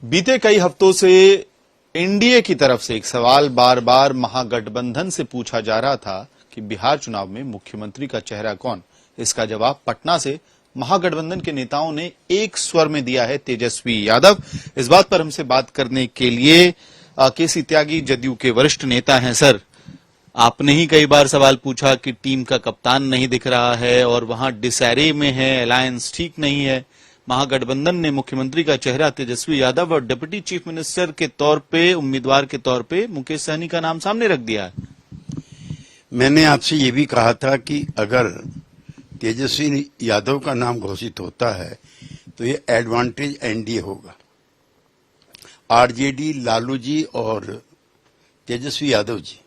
बीते कई हफ्तों से एनडीए की तरफ से एक सवाल बार बार महागठबंधन से पूछा जा रहा था कि बिहार चुनाव में मुख्यमंत्री का चेहरा कौन। इसका जवाब पटना से महागठबंधन के नेताओं ने एक स्वर में दिया है, तेजस्वी यादव। इस बात पर हमसे बात करने के लिए केसी त्यागी जदयू के वरिष्ठ नेता हैं। सर, आपने ही कई बार सवाल पूछा कि टीम का कप्तान नहीं दिख रहा है और वहां डिसैरे में है, अलायंस ठीक नहीं है। महागठबंधन ने मुख्यमंत्री का चेहरा तेजस्वी यादव और डिप्टी चीफ मिनिस्टर के तौर पे, उम्मीदवार के तौर पे मुकेश सहनी का नाम सामने रख दिया है। मैंने आपसे ये भी कहा था कि अगर तेजस्वी यादव का नाम घोषित होता है तो ये एडवांटेज एनडीए होगा। आरजेडी, लालू जी और तेजस्वी यादव जी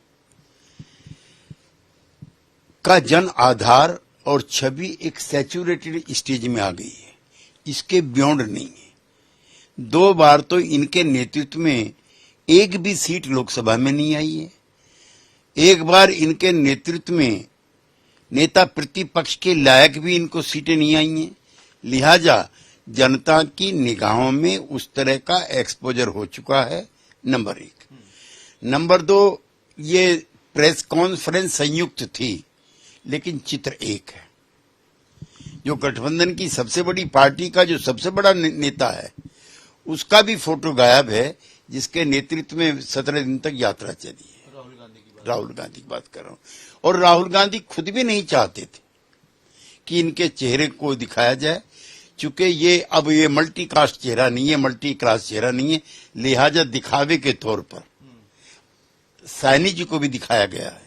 का जन आधार और छवि एक सैचुरेटेड स्टेज में आ गई है, इसके बियॉन्ड नहीं है। 2 बार तो इनके नेतृत्व में एक भी सीट लोकसभा में नहीं आई है। एक बार इनके नेतृत्व में नेता प्रतिपक्ष के लायक भी इनको सीटें नहीं आई हैं। लिहाजा जनता की निगाहों में उस तरह का एक्सपोजर हो चुका है, नंबर 1। नंबर 2, ये प्रेस कॉन्फ्रेंस संयुक्त थी, लेकिन चित्र एक है। जो गठबंधन की सबसे बड़ी पार्टी का जो सबसे बड़ा नेता है, उसका भी फोटो गायब है, जिसके नेतृत्व में 17 दिन तक यात्रा चली है। राहुल गांधी की बात कर रहा हूं। और राहुल गांधी खुद भी नहीं चाहते थे कि इनके चेहरे को दिखाया जाए, चूंकि ये मल्टी कास्ट चेहरा नहीं है, मल्टी क्लास चेहरा नहीं है। लिहाजा दिखावे के तौर पर सैनी जी को भी दिखाया गया है।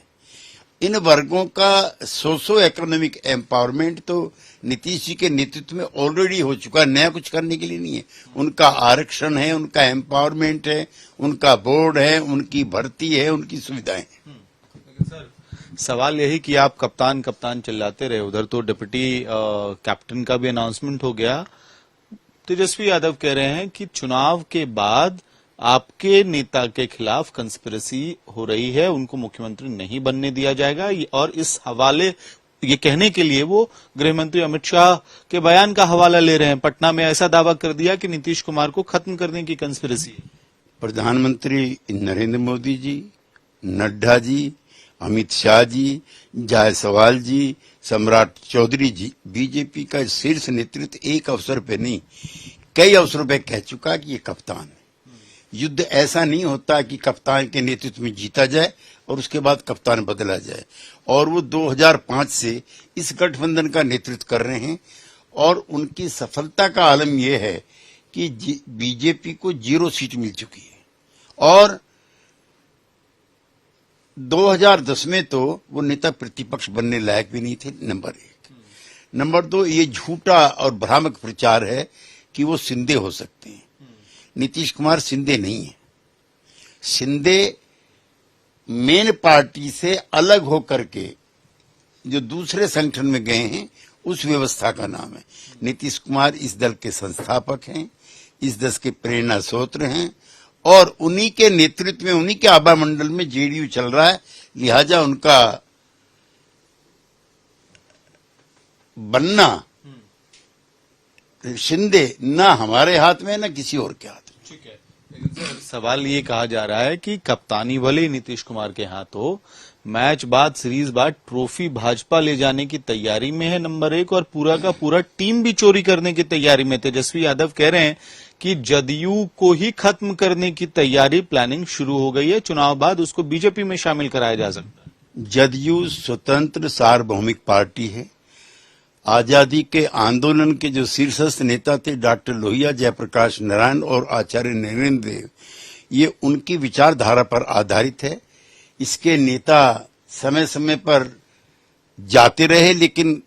इन वर्गों का सोशो इकोनॉमिक एम्पावरमेंट तो नीतीश जी के नेतृत्व में ऑलरेडी हो चुका है, नया कुछ करने के लिए नहीं है। उनका आरक्षण है, उनका एम्पावरमेंट है, उनका बोर्ड है, उनकी भर्ती है, उनकी सुविधाएं हैं। सर, सवाल यही कि आप कप्तान कप्तान चिल्लाते रहे, उधर तो डिप्टी कैप्टन का भी अनाउंसमेंट हो गया। तेजस्वी यादव कह रहे हैं कि चुनाव के बाद आपके नेता के खिलाफ कंस्पिरेसी हो रही है, उनको मुख्यमंत्री नहीं बनने दिया जाएगा। और इस हवाले ये कहने के लिए वो गृह मंत्री अमित शाह के बयान का हवाला ले रहे हैं। पटना में ऐसा दावा कर दिया कि नीतीश कुमार को खत्म करने की कंस्पिरेसी है। प्रधानमंत्री नरेंद्र मोदी जी, नड्डा जी, अमित शाह जी, जायसवाल जी, सम्राट चौधरी जी, बीजेपी का शीर्ष नेतृत्व एक अवसर पे नहीं, कई अवसरों पे कह चुका कि ये कप्तान है। युद्ध ऐसा नहीं होता कि कप्तान के नेतृत्व में जीता जाए और उसके बाद कप्तान बदला जाए। और वो 2005 से इस गठबंधन का नेतृत्व कर रहे हैं और उनकी सफलता का आलम यह है कि बीजेपी को 0 सीट मिल चुकी है। और 2010 में तो वो नेता प्रतिपक्ष बनने लायक भी नहीं थे, नंबर 1। नंबर 2, ये झूठा और भ्रामक प्रचार है कि वो शिंदे हो सकते हैं। नीतीश कुमार शिंदे नहीं है। शिंदे मेन पार्टी से अलग होकर के जो दूसरे संगठन में गए हैं, उस व्यवस्था का नाम है। नीतीश कुमार इस दल के संस्थापक हैं, इस दल के प्रेरणा स्रोत हैं और उन्हीं के नेतृत्व में, उन्हीं के आभा मंडल में जेडीयू चल रहा है। लिहाजा उनका बनना शिंदे ना हमारे हाथ में ना किसी और के हाथ में। ठीक है, लेकिन सर सवाल ये कहा जा रहा है कि कप्तानी भले ही नीतीश कुमार के हाथ हो, मैच बाद, सीरीज बाद ट्रॉफी भाजपा ले जाने की तैयारी में है, नंबर 1। और पूरा का पूरा टीम भी चोरी करने की तैयारी में। तेजस्वी यादव कह रहे हैं कि जदयू को ही खत्म करने की तैयारी, प्लानिंग शुरू हो गई है। चुनाव बाद उसको बीजेपी में शामिल कराया जा सकता है। जदयू स्वतंत्र सार्वभौमिक पार्टी है। आजादी के आंदोलन के जो शीर्षस्थ नेता थे, डॉक्टर लोहिया, जयप्रकाश नारायण और आचार्य नरेंद्र देव, ये उनकी विचारधारा पर आधारित है। इसके नेता समय समय पर जाते रहे, लेकिन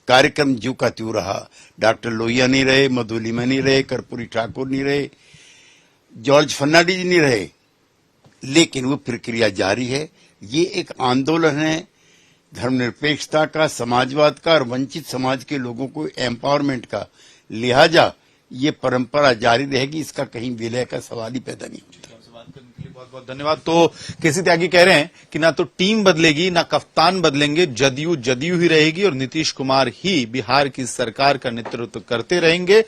कार्यक्रम ज्यों का त्यों रहा। डॉक्टर लोहिया नहीं रहे, मधुलिमा नहीं रहे, कर्पूरी ठाकुर नहीं रहे, जॉर्ज फर्नांडिस नहीं रहे, लेकिन वो प्रक्रिया जारी है। ये एक आंदोलन है धर्मनिरपेक्षता का, समाजवाद का और वंचित समाज के लोगों को एम्पावरमेंट का। लिहाजा ये परंपरा जारी रहेगी, इसका कहीं विलय का सवाल ही पैदा नहीं होता। बहुत बहुत धन्यवाद। तो केसी त्यागी कह रहे हैं कि ना तो टीम बदलेगी ना कप्तान बदलेंगे, जदयू जदयू ही रहेगी और नीतीश कुमार ही बिहार की सरकार का नेतृत्व करते रहेंगे।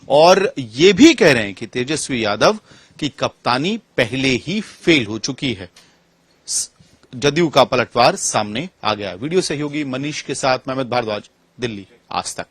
और ये भी कह रहे हैं कि तेजस्वी यादव की कप्तानी पहले ही फेल हो चुकी है। जदयू का पलटवार सामने आ गया। वीडियो सहयोगी मनीष के साथ मैं अमित भारद्वाज, दिल्ली आज तक।